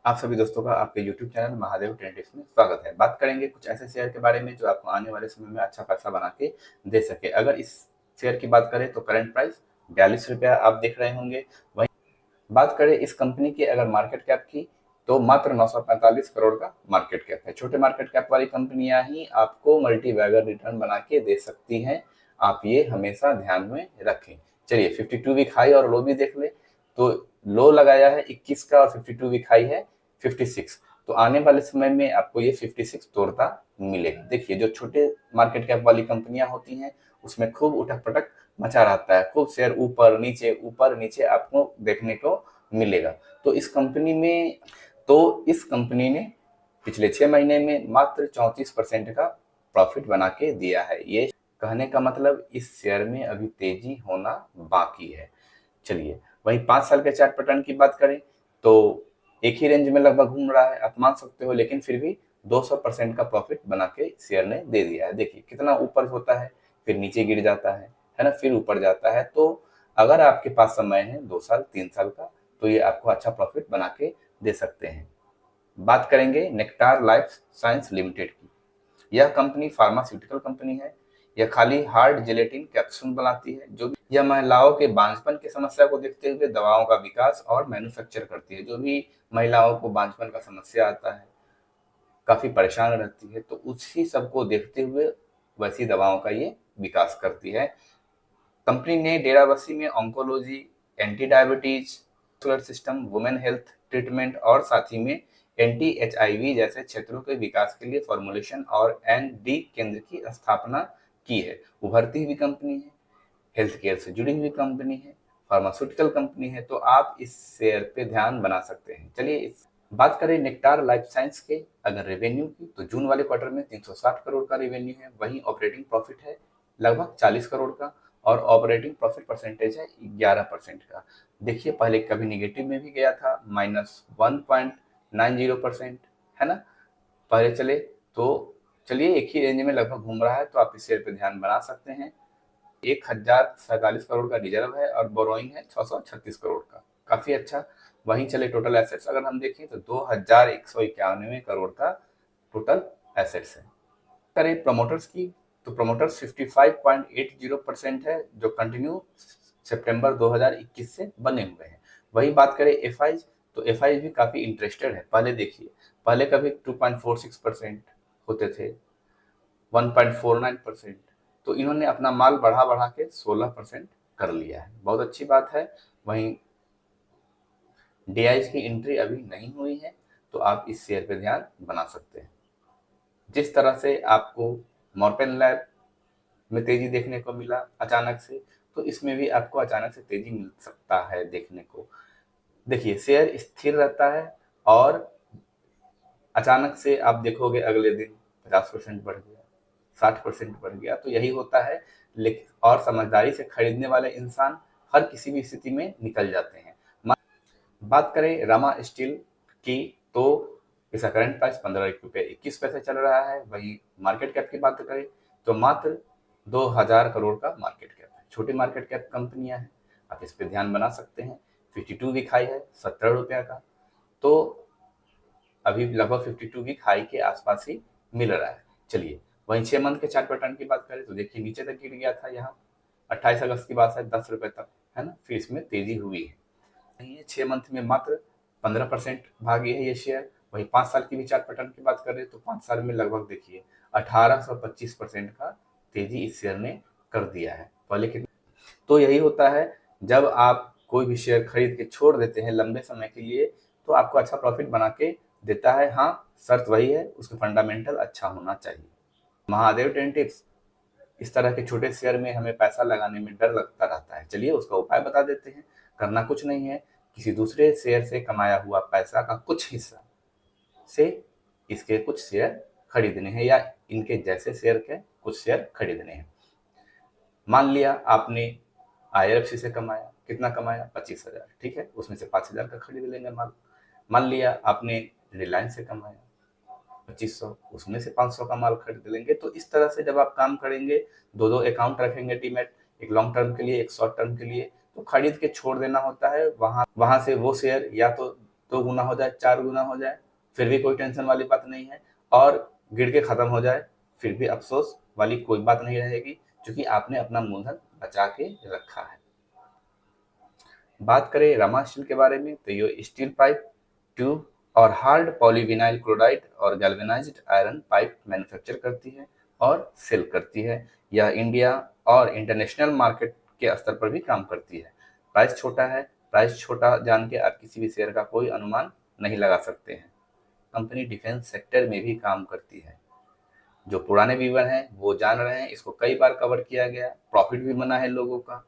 आप सभी दोस्तों का आपके YouTube चैनल महादेव ट्रेंड्स में स्वागत है। बात करेंगे कुछ ऐसे शेयर के बारे में जो आपको आने वाले समय में अच्छा पैसा बना के दे सके। अगर इस शेयर की बात करें तो करंट प्राइस 42 रुपया आप देख रहे होंगे। वहीं बात करें इस कंपनी की अगर मार्केट कैप की तो मात्र 945 करोड़ का मार्केट कैप है। छोटे मार्केट कैप वाली कंपनियां ही आपको मल्टी बैगर रिटर्न बना के दे सकती हैं। आप ये हमेशा ध्यान में रखें। चलिए 52 वीक हाई और लो भी देख ले। तो लो लगाया है 21 का और 52 वीक हाई है 56। तो आने वाले समय में आपको ये 56 तोड़ता मिलेगा। देखिए जो छोटे मार्केट कैप वाली कंपनियां होती हैं उसमें खूब उठक पटक मचा रहता है, खूब शेयर ऊपर नीचे आपको देखने को मिलेगा। तो इस कंपनी ने पिछले 6 महीने में मात्र 34% का प्रॉफिट बना के दिया है। ये कहने का मतलब इस शेयर में अभी तेजी होना बाकी है। चलिए वहीं 5 साल के चार्ट पैटर्न की बात करें तो एक ही रेंज में लगभग घूम रहा है, आप मान सकते हो, लेकिन फिर भी 200% का प्रॉफिट बना के शेयर ने दे दिया है। देखिए कितना ऊपर होता है, फिर नीचे गिर जाता है ना, फिर ऊपर जाता है। तो अगर आपके पास समय है 2 साल 3 साल का तो ये आपको अच्छा प्रॉफिट बना के दे सकते हैं। बात करेंगे नेक्टार लाइफ साइंस लिमिटेड की। यह कंपनी फार्मास्यूटिकल कंपनी है। यह खाली हार्ड जेलेटिन कैप्सूल बनाती है। जो यह महिलाओं के बांझपन की समस्या को देखते हुए दवाओं का विकास और मैन्युफैक्चर करती है। जो भी महिलाओं को बांझपन का समस्या आता है, काफी परेशान रहती है, तो उसी सबको देखते हुए वैसी दवाओं का ये विकास करती है। कंपनी ने डेराबस्सी में oncology, anti diabetes, solar system, women health treatment और साथ ही में एंटी एचआईवी जैसे क्षेत्रों के विकास के लिए फॉर्मुलेशन और एन डी केंद्र की स्थापना की है। उभरती हुई कंपनी है, हेल्थ केयर से जुड़ी हुई कंपनी है, फार्मास्यूटिकल कंपनी है, तो आप इस शेयर पे ध्यान बना सकते हैं। चलिए इस बात करें नेक्टार लाइफ साइंस के अगर रेवेन्यू की तो जून वाले क्वार्टर में 360 करोड़ का रेवेन्यू है। वहीं ऑपरेटिंग प्रॉफिट है लगभग 40 करोड़ का और ऑपरेटिंग प्रॉफिट परसेंटेज है 11% का। देखिए पहले कभी निगेटिव में भी गया था, -1.90%, है ना। पहले चले तो चलिए एक ही रेंज में लगभग घूम रहा है, तो आप इस शेयर पे ध्यान बना सकते हैं। 1047 करोड़ का रिजर्व है और बोरोइंग है 636 करोड़ का, काफी अच्छा। वहीं चले टोटल एसेट्स अगर हम देखें तो 2191 करोड़ का टोटल एसेट्स है। करें प्रमोटर्स की तो प्रमोटर्स 55.80% है जो कंटिन्यू सितंबर 2021 से बने हुए हैं। वही बात करें एफ तो एफ भी काफी इंटरेस्टेड है। पहले देखिए, पहले कभी 2.46% होते थे, 1.49%, तो इन्होंने अपना माल बढ़ा बढ़ा के 16% कर लिया है, बहुत अच्छी बात है। वहीं डीआईज की एंट्री अभी नहीं हुई है, तो आप इस शेयर पे ध्यान बना सकते हैं। जिस तरह से आपको मॉर्पेन लैब में तेजी देखने को मिला अचानक से, तो इसमें भी आपको अचानक से तेजी मिल सकता है देखने को। देखिए शेयर स्थिर रहता है और अचानक से आप देखोगे अगले दिन 50% बढ़ गया, 60% बढ़ गया, तो यही होता है। लेकिन और समझदारी से खरीदने वाले इंसान हर किसी भी स्थिति में निकल जाते हैं। बात करें रामा स्टील की तो इसका करंट प्राइस 15 रुपये 21 पैसे चल रहा है। वही मार्केट कैप की बात करें तो मात्र 2000 करोड़ का मार्केट कैप है। छोटी मार्केट कैप कंपनियां हैं, आप इस पे ध्यान बना सकते हैं। 52 वीक हाई है 17 रुपया का, तो अभी लगभग 52 वीक हाई के आसपास ही मिल रहा है। चलिए वहीं 6 मंथ के चार्ट पैटर्न की बात करें तो देखिए नीचे तक गिर गया था, यहाँ 28 अगस्त की बात है 10 रुपए तक, है ना, फिर इसमें तेजी हुई है। ये 6 मंथ में मात्र 15% भागी है ये शेयर। वही 5 साल की भी चार्ट पैटर्न की बात करें तो 5 साल में लगभग देखिए 1825% का तेजी इस शेयर ने कर दिया है। पहले कितने, तो यही होता है जब आप कोई भी शेयर खरीद के छोड़ देते हैं लंबे समय के लिए तो आपको अच्छा प्रॉफिट बना के देता है। हाँ, शर्त वही है उसके फंडामेंटल अच्छा होना चाहिए। महादेव ट्रेंड टिप्स, इस तरह के छोटे शेयर में हमें पैसा लगाने में डर लगता रहता है। चलिए उसका उपाय बता देते हैं। करना कुछ नहीं है, किसी दूसरे शेयर से कमाया हुआ पैसा का कुछ हिस्सा से इसके कुछ शेयर खरीदने हैं या इनके जैसे शेयर के कुछ शेयर खरीदने हैं। मान लिया आपने आईआरएफसी से कमाया, कितना कमाया 25,000, ठीक है, उसमें से 5,000 का खरीद लेंगे माल। मान लिया आपने रिलायंस से कमाया 2500, उसमें से 500 का माल खरीद लेंगे। तो इस तरह से जब आप काम करेंगे, दो दो अकाउंट रखेंगे डीमेट, एक लॉन्ग टर्म के लिए एक शॉर्ट टर्म के लिए, तो खरीद के छोड़ देना होता है। वहां वहां से वो शेयर या तो 2 गुना हो जाए, 4 गुना हो जाए, फिर भी कोई टेंशन वाली बात नहीं है, और गिर के खत्म हो जाए फिर भी अफसोस वाली कोई बात नहीं रहेगी, क्योंकि आपने अपना मूलधन बचा के रखा है। बात करें रमा स्टील के बारे में, तो ये स्टील पाइप, ट्यूब और हार्ड पॉलीविनाइल क्लोराइड और गैल्वेनाइज्ड आयरन पाइप मैन्युफैक्चर करती है और सेल करती है। यह इंडिया और इंटरनेशनल मार्केट के स्तर पर भी काम करती है। प्राइस छोटा है, प्राइस छोटा जान के आप किसी भी शेयर का कोई अनुमान नहीं लगा सकते हैं। कंपनी डिफेंस सेक्टर में भी काम करती है। जो पुराने व्यूअर हैं वो जान रहे हैं, इसको कई बार कवर किया गया, प्रॉफिट भी बना है लोगों का।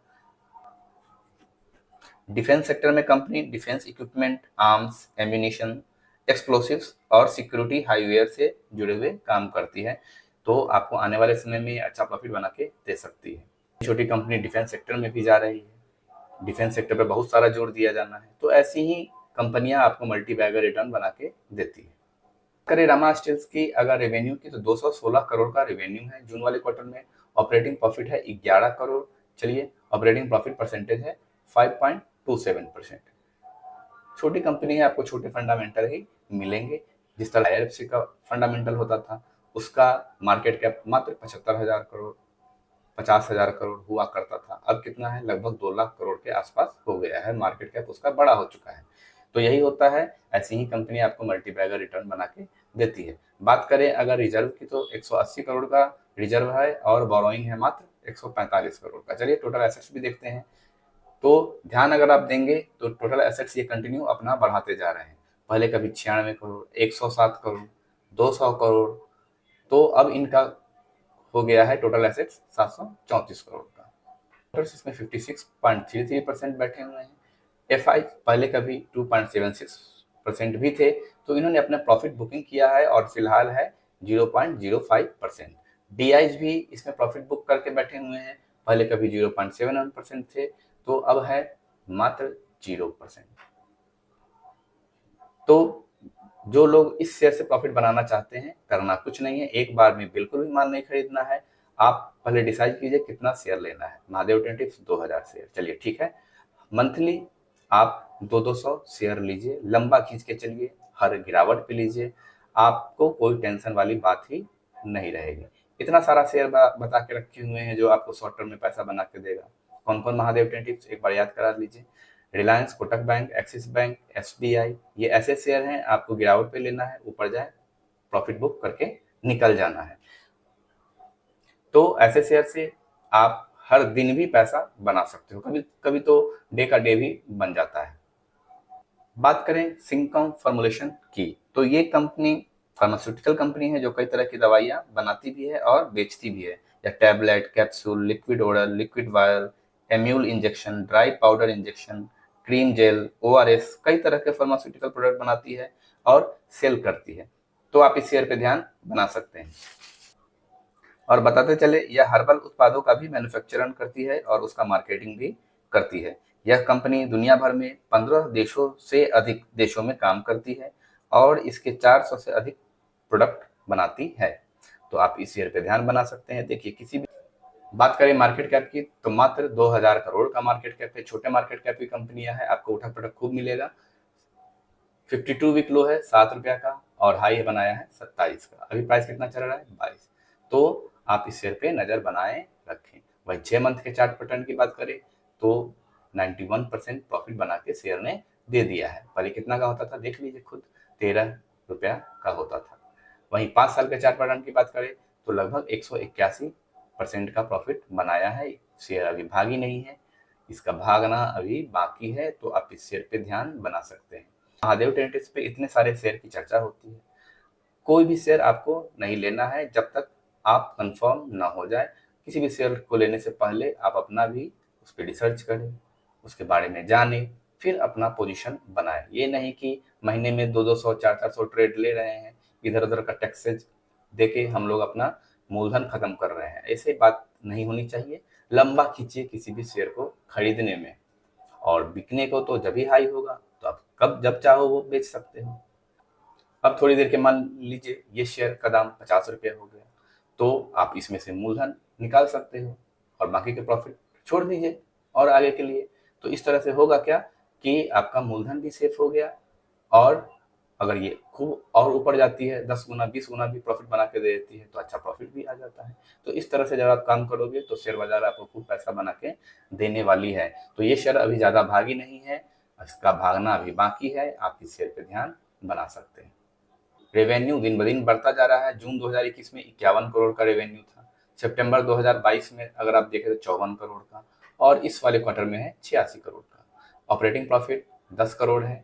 डिफेंस सेक्टर में company defence equipment, arms, ammunition, explosives और सिक्योरिटी हार्डवेयर से जुड़े हुए काम करती है, तो आपको आने वाले समय में अच्छा प्रॉफिट बना के दे सकती है। छोटी कंपनी डिफेंस सेक्टर में भी जा रही है, डिफेंस सेक्टर पे बहुत सारा जोर दिया जाना है, तो ऐसी ही कंपनियां आपको मल्टी बैगर रिटर्न बना के देती है। करें रमा स्टील्स की अगर रेवेन्यू की, तो 216 करोड़ का रेवेन्यू है जून वाले क्वार्टर में। ऑपरेटिंग प्रॉफिट है 11 करोड़। चलिए, ऑपरेटिंग प्रॉफिट परसेंटेज है 5.27%। छोटी कंपनी है, आपको छोटे फंडामेंटल ही मिलेंगे। जिस तरह आईआरएफसी का फंडामेंटल होता था, उसका मार्केट कैप मात्र 75,000 करोड़, 50,000 करोड़ हुआ करता था। अब कितना है, लगभग 2 लाख करोड़ के आसपास हो गया है, मार्केट कैप उसका बड़ा हो चुका है। तो यही होता है, ऐसी ही कंपनी आपको मल्टीबैगर रिटर्न बना के देती है। बात करें अगर रिजर्व की, तो 180 करोड़ का रिजर्व है और बोरोइंग है मात्र 145 करोड़ का। चलिए टोटल एसेट्स भी देखते हैं, तो ध्यान अगर आप देंगे तो टोटल एसेट्स ये कंटिन्यू अपना बढ़ाते जा रहे हैं। पहले कभी 96 करोड़, 107 करोड़, 200 करोड़, तो अब इनका हो गया है टोटल एसेट्स 734 करोड़ का। इसमें 56.33% बैठे हुए हैं। एफआई पहले कभी 2.76% भी थे, तो इन्होंने अपना प्रॉफिट बुकिंग किया है और फिलहाल है 0.05%। डीआईज भी इसमें प्रॉफिट बुक करके बैठे हुए हैं, पहले कभी 0.71% थे, तो अब है मात्र 0%। तो जो लोग इस शेयर से प्रॉफिट बनाना चाहते हैं, करना कुछ नहीं है, एक बार में बिल्कुल भी माल नहीं खरीदना है। आप पहले डिसाइड कीजिए कितना शेयर लेना है। महादेव टेंटिव्स 2000 शेयर, चलिए ठीक है। मंथली आप 200 शेयर लीजिए, लंबा खींच के चलिए, हर गिरावट पे लीजिए, आपको कोई टेंशन वाली बात ही नहीं रहेगी। इतना सारा शेयर बता के रखे हुए हैं जो आपको शॉर्ट टर्म में पैसा बना के देगा। कौन कौन महादेव टेंटिव्स, एक बार याद करा लीजिए। Reliance, Kotak bank, axis bank, SBI, ये ऐसे शेयर हैं आपको गिरावट पे लेना है, ऊपर जाए प्रॉफिट बुक करके निकल जाना है। तो ऐसे शेयर से आप हर दिन भी पैसा बना सकते हो, कभी कभी तो डे का डे भी बन जाता है। बात करें सिंकम फॉर्मुलेशन की, तो ये कंपनी फार्मास्यूटिकल कंपनी है जो कई तरह की दवाइयां बनाती भी है और बेचती भी है, या tablet, capsule, liquid oral, liquid vial, ampoule injection, dry powder injection, cream gel, ORS, कई तरह के फार्मास्यूटिकल प्रोडक्ट बनाती है और सेल करती है। तो आप इस शेयर पे ध्यान बना सकते हैं। और बताते चले, यह हर्बल उत्पादों का भी मैन्युफैक्चरिंग करती है और उसका मार्केटिंग भी करती है। यह कंपनी दुनिया भर में 15 देशों से अधिक देशों में काम करती है और इसके 400 से अधिक प्रोडक्ट बनाती है। तो आप इस शेयर पे ध्यान बना सकते हैं। देखिए, किसी भी बात करें मार्केट कैप की, तो मात्र 2000 करोड़ का मार्केट कैप है। छोटे मार्केट कैप की कंपनियां हैं, आपको उठक पटक खूब मिलेगा। 52 वीक लो है 7 रुपया का और हाई बनाया है 27 का। अभी प्राइस कितना चल रहा है, 22। तो आप इस शेयर पे नजर बनाए रखें। वही 6 मंथ के चार्ट पैटर्न की बात करें तो 91% प्रॉफिट बना के शेयर ने दे दिया है। पहले कितना का होता था देख लीजिए खुद, 13 रुपया का होता था। वहीं 5 साल के चार्ट पैटर्न की बात करें तो लगभग 181% का प्रॉफिट बनाया है। शेयर अभी भागी नहीं है, इसका भागना अभी बाकी है, तो आप इस शेयर पे ध्यान बना सकते हैं। महादेव टेंटिव्स पे इतने सारे शेयर की चर्चा होती है, कोई भी शेयर आपको नहीं लेना है जब तक आप कंफर्म ना हो जाए। किसी भी शेयर को लेने से पहले आप अपना भी उस पर रिसर्च करें, उसके बारे में जानें, फिर अपना पोजीशन बनाएं। ये नहीं कि महीने में 200 400 ट्रेड ले रहे हैं, इधर उधर का टैक्सेज देके हम लोग अपना मूलधन खत्म कर रहे हैं, ऐसे बात नहीं होनी चाहिए। लंबा खींचिए किसी भी शेयर को खरीदने में, और बिकने को तो जब भी हाई होगा, तो आप कब जब चाहो वो बेच सकते हो। अब थोड़ी देर के मान लीजिए ये शेयर का दाम 50 रुपये हो गया, तो आप इसमें से मूलधन निकाल सकते हो और बाकी के प्रॉफिट छोड़ दीजिए और आगे के लिए। तो इस तरह से होगा क्या कि आपका मूलधन भी सेफ हो गया, और अगर ये खूब और ऊपर जाती है, 10 गुना 20 गुना भी प्रॉफिट बना के दे देती है, तो अच्छा प्रॉफिट भी आ जाता है। तो इस तरह से जब आप काम करोगे तो शेयर बाजार आपको खूब पैसा बना के देने वाली है। तो ये शेयर अभी ज़्यादा भागी नहीं है, इसका भागना अभी बाकी है, आप इस शेयर पे ध्यान बना सकते हैं। रेवेन्यू दिन ब दिन बढ़ता जा रहा है। जून 2021 में 51 करोड़ का रेवेन्यू था। सितंबर 2022 में अगर आप देखें तो 54 करोड़ का, और इस वाले क्वार्टर में है 86 करोड़ का। ऑपरेटिंग प्रॉफिट 10 करोड़ है,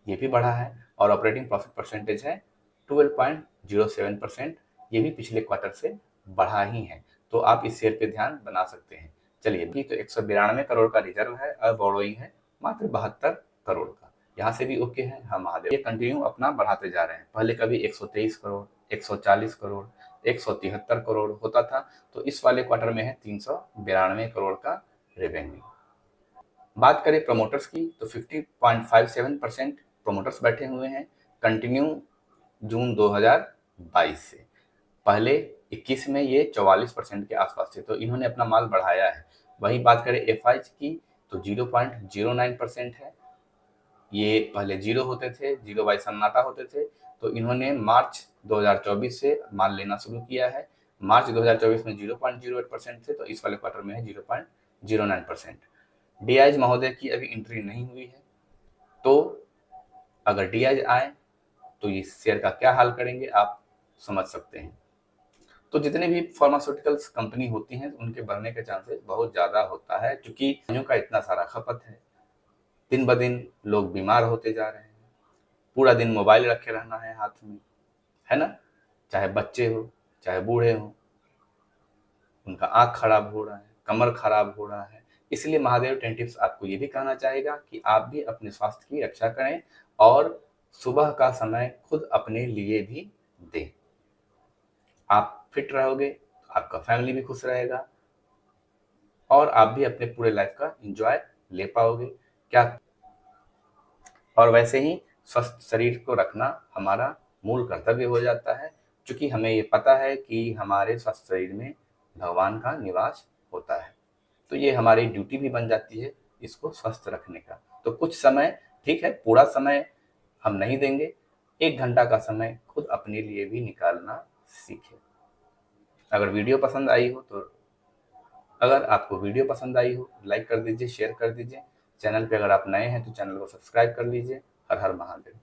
ये भी बढ़ा है, और ऑपरेटिंग प्रॉफिट परसेंटेज है 12.07%, ये भी पिछले क्वार्टर से बढ़ा ही है। तो आप इस शेयर पे ध्यान बना सकते हैं। चलिए, भी तो 192 करोड़ का रिजर्व है और बोरोइंग है मात्र 72 करोड़ का। यहाँ से भी ओके है। हम महादेव ये कंटिन्यू अपना बढ़ाते जा रहे हैं। पहले कभी 123 करोड़, 140 करोड़, 173 करोड़ होता था, तो इस वाले क्वार्टर में है 392 करोड़ का रेवेन्यू। बात करें प्रमोटर्स की तो 50.57% प्रमोटर्स बैठे हुए हैं कंटिन्यू जून 2022 से। पहले 21 में ये 44% के आसपास थे, तो इन्होंने अपना माल बढ़ाया है। वहीं बात करें एफ की तो 0.09% है। ये पहले जीरो होते थे, जीरो बाई सन्नाटा होते थे, तो इन्होंने मार्च 2024 से माल लेना शुरू किया है। मार्च 2024 में 0.08% थे, तो इस वाले क्वार्टर में है 0.09%। डीआईज महोदय की अभी एंट्री नहीं हुई है, तो अगर डीआईज आए तो इस शेयर का क्या हाल करेंगे आप समझ सकते हैं। तो जितने भी फार्मास्यूटिकल्स कंपनी होती हैं उनके बढ़ने के चांसेस बहुत ज़्यादा होता है, क्योंकि दवाइयों का इतना सारा खपत है। दिन ब दिन लोग बीमार होते जा रहे हैं, पूरा दिन मोबाइल रखे रहना है हाथ में, है ना? चाहे बच्चे हो, चाहे बूढ़े हो, उनका आँख खराब हो रहा है, कमर खराब हो रहा है। इसलिए महादेव टेंटिव्स आपको ये भी कहना चाहेगा कि आप भी अपने स्वास्थ्य की रक्षा करें और सुबह का समय खुद अपने लिए भी दें। आप फिट रहोगे, आपका फैमिली भी खुश रहेगा और आप भी अपने पूरे लाइफ का एंजॉय ले पाओगे। क्या और वैसे ही स्वस्थ शरीर को रखना हमारा मूल कर्तव्य हो जाता है, क्योंकि हमें ये पता है कि हमारे स्वस्थ शरीर में भगवान का निवास होता है। तो ये हमारी ड्यूटी भी बन जाती है इसको स्वस्थ रखने का। तो कुछ समय, ठीक है, पूरा समय हम नहीं देंगे, 1 घंटा का समय खुद अपने लिए भी निकालना सीखें। अगर वीडियो पसंद आई हो तो अगर आपको वीडियो पसंद आई हो लाइक कर दीजिए, शेयर कर दीजिए। चैनल पे अगर आप नए हैं तो चैनल को सब्सक्राइब कर लीजिए। हर हर महादेव।